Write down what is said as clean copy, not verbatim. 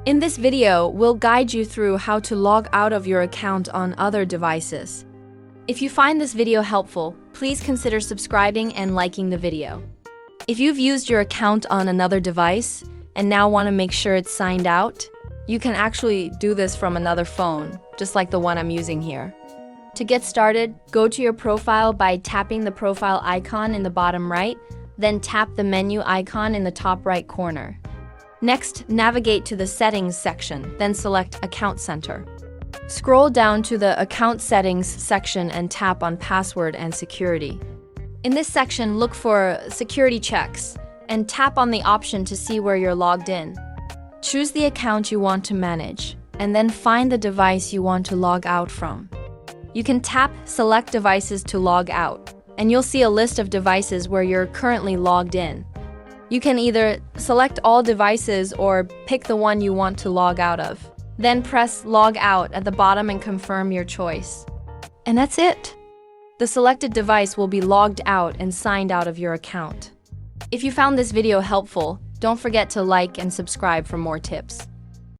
In this video, we'll guide you through how to log out of your account on other devices. If you find this video helpful, please consider subscribing and liking the video. If you've used your account on another device and now want to make sure it's signed out, you can actually do this from another phone, just like the one I'm using here. To get started, go to your profile by tapping the profile icon in the bottom right, then tap the menu icon in the top right corner. Next, navigate to the Settings section, then select Account Center. Scroll down to the Account Settings section and tap on Password and Security. In this section, look for Security Checks and tap on the option to see where you're logged in. Choose the account you want to manage, and then find the device you want to log out from. You can tap Select Devices to log out, and you'll see a list of devices where you're currently logged in. You can either select all devices or pick the one you want to log out of. Then press Log Out at the bottom and confirm your choice. And that's it! The selected device will be logged out and signed out of your account. If you found this video helpful, don't forget to like and subscribe for more tips.